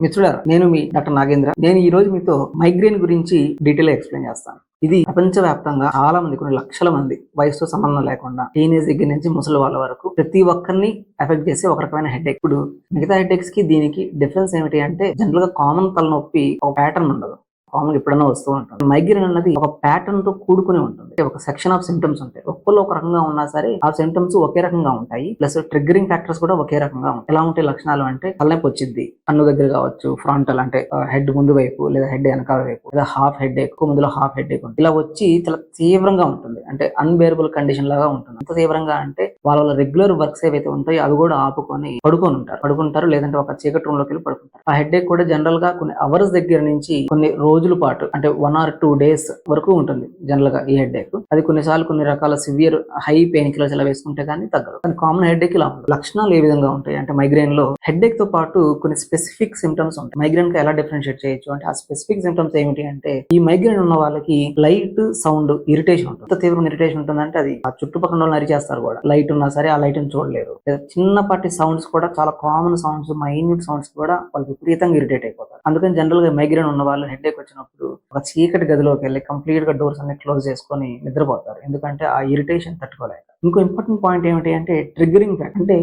మిత్రులారా, నేను మీ డాక్టర్ నాగేంద్ర. నేను ఈ రోజు మీతో మైగ్రేన్ గురించి డీటెయిల్ ఎక్స్ప్లెయిన్ చేస్తాను. ఇది ప్రపంచవ్యాప్తంగా చాలా మంది, కొన్ని లక్షల మంది, వయసుతో సంబంధం లేకుండా టీనేజ్ దగ్గర నుంచి ముసలి వాళ్ళ వరకు ప్రతి ఒక్కరిని ఎఫెక్ట్ చేసే ఒక రకమైన హెడేక్. ఇప్పుడు మిగతా హెడేక్స్ కి దీనికి డిఫరెన్స్ ఏమిటి అంటే, జనరల్ గా కామన్ తలనొప్పి ఒక ప్యాటర్న్ ఉండదు. కామన్ ఎప్పుడైనా వస్తూ ఉంటుంది. మైగ్రేన్ అన్నది ఒక ప్యాటర్న్ తో కూడుకుని ఉంటుంది. ఒక సెక్షన్ ఆఫ్ సిమ్టమ్స్ ఉంటాయి. ఒక్కళ్ళు ఒక రకంగా ఉన్నా సరే ఆ సిమ్టమ్స్ ఒకే రకంగా ఉంటాయి. ప్లస్ ట్రిగ్గరింగ్ ఫ్యాక్టర్స్ కూడా ఒకే రకంగా ఉంటాయి. ఎలా ఉంటాయి లక్షణాలు అంటే, తలనొప్పి వచ్చింది, కన్ను దగ్గర కావచ్చు, ఫ్రంటల్ అంటే హెడ్ ముందు వైపు లేదా హెడ్ వెనకాల వైపు, లేదా హాఫ్ హెడ్ ఎక్, ముందులో హాఫ్ హెడ్ ఎక్ ఉంటుంది. ఇలా వచ్చి చాలా తీవ్రంగా ఉంటుంది. అంటే అన్బేరబుల్ కండిషన్ లాగా ఉంటుంది. ఎంత తీవ్రంగా అంటే వాళ్ళ రెగ్యులర్ వర్క్స్ ఏవైతే ఉంటాయో అవి కూడా ఆపుకొని పడుకుంటారు, లేదంటే ఒక చీకటి రూమ్ లోకి వెళ్ళి పడుకుంటారు. ఆ హెడ్ ఎక్ కూడా జనరల్ గా కొన్ని అవర్స్ దగ్గర నుంచి కొన్ని రోజుల పాటు, అంటే 1 or 2 days వరకు ఉంటుంది జనరల్ గా ఈ హెడ్ ఎక్. అది కొన్నిసార్లు కొన్ని రకాల సివియర్ హై పెయిన్ కిల్లర్స్ ఇలా వేసుకుంటే కానీ తగ్గదు. కానీ కామన్ హెడ్ ఎక్ ఇలా ఉంటుంది. లక్షణాలు ఏ విధంగా ఉంటాయి అంటే, మైగ్రేన్ లో హెడ్ ఎక్ తో పాటు కొన్ని స్పెసిఫిక్ సిమ్టమ్స్ ఉంటాయి. మైగ్రేన్ కి ఎలా డిఫరెన్షియేట్ చేయొచ్చు అంటే, ఆ స్పెసిఫిక్ సిమ్టమ్స్ ఏమిటి అంటే, ఈ మైగ్రేన్ ఉన్న వాళ్ళకి లైట్ సౌండ్ ఇరిటేషన్ ఉంటుంది. ఎంత తీవ్రమైన ఇరిటేషన్ ఉంటుందంటే, అది ఆ చుట్టుపక్కల వాళ్ళు అరిచేస్తారు కూడా. లైట్ ఉన్నా సరే ఆ లైట్ ని చూడలేరు. చిన్నపాటి సౌండ్స్ కూడా, చాలా కామన్ సౌండ్స్, మైన్యూట్ సౌండ్స్ కూడా వాళ్ళకి విపరీతంగా ఇరిటేట్ అయిపోతారు. అందుకని జనరల్ గా మైగ్రేన్ ఉన్న వాళ్ళు హెడ్ ఎక్ వచ్చినప్పుడు ఒక చీకటి గదిలోకి వెళ్ళి కంప్లీట్ గా డోర్స్ అన్ని క్లోజ్ చేసుకొని నిద్రపోతారు. ఎందుకంటే ఆ ఇరిటేషన్ తట్టుకోలేక. ఇంకో ఇంపార్టెంట్ పాయింట్ ఏమిటి అంటే, ట్రిగ్గరింగ్ ఫ్యాక్టర్. అంటే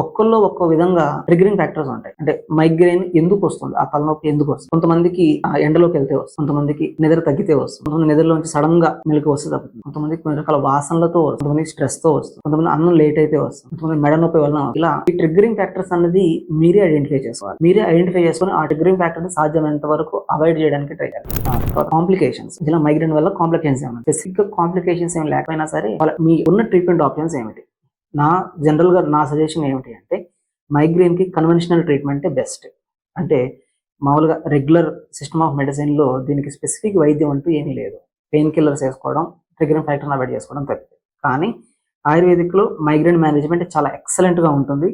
ఒక్కళ్ళో ఒక్కో విధంగా ట్రిగ్గరింగ్ ఫ్యాక్టర్స్ ఉంటాయి. అంటే మైగ్రేన్ ఎందుకు వస్తుంది, ఆ తలనొప్పి ఎందుకు వస్తుంది? కొంతమందికి ఆ ఎండలోకి వెళ్తే వస్తుంది, కొంతమందికి నిద్ర తగ్గితే వస్తుంది, కొంతమంది నిద్రలోంచి సడన్ గా మెలకు వస్తే తగ్గుతుంది, కొంతమందికి కొన్ని రకాల వాసనలతో వస్తుంది, కొంతమంది స్ట్రెస్ తో వస్తుంది, కొంతమంది అన్నం లేట్ అయితే వస్తుంది, కొంతమంది మెడ నొప్పి వలన. ఇలా ఈ ట్రిగ్గరింగ్ ఫ్యాక్టర్స్ అనేది మీరే ఐడెంటిఫై చేసుకోవాలి. మీరే ఐడెంటిఫై చేసుకుని ఆ ట్రిగ్గరింగ్ ఫ్యాక్టర్ ని సాధ్యమైనంత వరకు అవాయిడ్ చేయడానికి ట్రై చేయాలి. కాంప్లికేషన్స్, ఇలా మైగ్రేన్ వల్ల కాంప్లికేషన్స్ ఏమైనా, స్పెసిఫిక్ గా కాంప్లికేషన్స్ ఏమి లేకపోయినా సరే మీ ఉన్న ట్రీట్మెంట్ ఆప్షన్స్ ఏమిటి? జనరల్ గా నా సజెషన్ ఏమిటి అంటే, మైగ్రేన్ కి కన్వెన్షనల్ ట్రీట్మెంట్ బెస్ట్. అంటే మామూలుగా రెగ్యులర్ సిస్టమ్ ఆఫ్ మెడిసిన్ లో దీనికి స్పెసిఫిక్ వైద్యం అంటూ ఏమీ లేదు. పెయిన్ కిల్లర్స్ వేసుకోవడం, ట్రిగ్గరింగ్ ఫ్యాక్టర్ అవాయిడ్ చేసుకోవడం తప్పితే. కానీ ఆయుర్వేదిక్ లో మైగ్రేన్ మేనేజ్మెంట్ చాలా ఎక్సలెంట్ గా ఉంటుంది.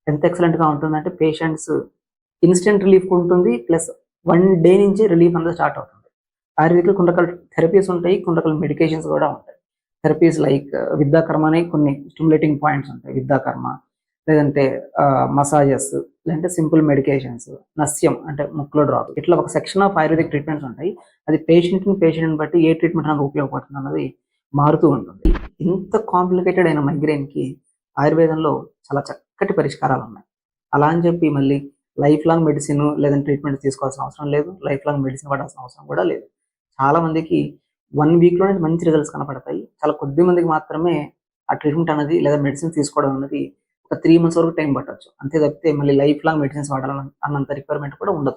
ఎంత ఎక్సలెంట్ గా ఉంటుందంటే, పేషెంట్స్ ఇన్స్టెంట్ రిలీఫ్ ఉంటుంది, ప్లస్ 1 day నుంచి రిలీఫ్ అనేది స్టార్ట్ అవుతుంది. ఆయుర్వేదిక్ లో కొన్ని రకాల థెరపీస్ ఉంటాయి, కొన్ని రకాల మెడికేషన్స్ కూడా ఉంటాయి. థెరపీస్ లైక్ విద్యాకర్మ అనే కొన్ని స్టిమ్యులేటింగ్ పాయింట్స్ ఉంటాయి. విద్యాకర్మ, లేదంటే మసాజెస్, లేదంటే సింపుల్ మెడికేషన్స్, నస్యం అంటే ముక్కులో డ్రాప్, ఇట్లా ఒక సెక్షన్ ఆఫ్ ఆయుర్వేదిక్ ట్రీట్మెంట్స్ ఉంటాయి. అది పేషెంట్ బట్టి ఏ ట్రీట్మెంట్ అనేది ఉపయోగపడుతుంది అన్నది మారుతూ ఉంటుంది. ఇంత కాంప్లికేటెడ్ అయిన మైగ్రేన్ కి ఆయుర్వేదంలో చాలా చక్కటి పరిష్కారాలు ఉన్నాయి. అలా అని చెప్పి మళ్ళీ లైఫ్ లాంగ్ మెడిసిన్ లేదంటే ట్రీట్మెంట్ తీసుకోవాల్సిన అవసరం లేదు. లైఫ్ లాంగ్ మెడిసిన్ వాడాల్సిన అవసరం కూడా లేదు. చాలా మందికి 1 week లోనే మంచి రిజల్ట్స్ కనపడతాయి. చాలా కొద్ది మందికి మాత్రమే ఆ ట్రీట్మెంట్ అనేది లేదా మెడిసిన్ తీసుకోవడం అనేది ఒక 3 months వరకు టైం పట్టొచ్చు. అంతే తప్పితే మళ్ళీ లైఫ్ లాంగ్ మెడిసిన్స్ వాడాలన్న అన్నంత రిక్వైర్మెంట్ కూడా ఉండదు.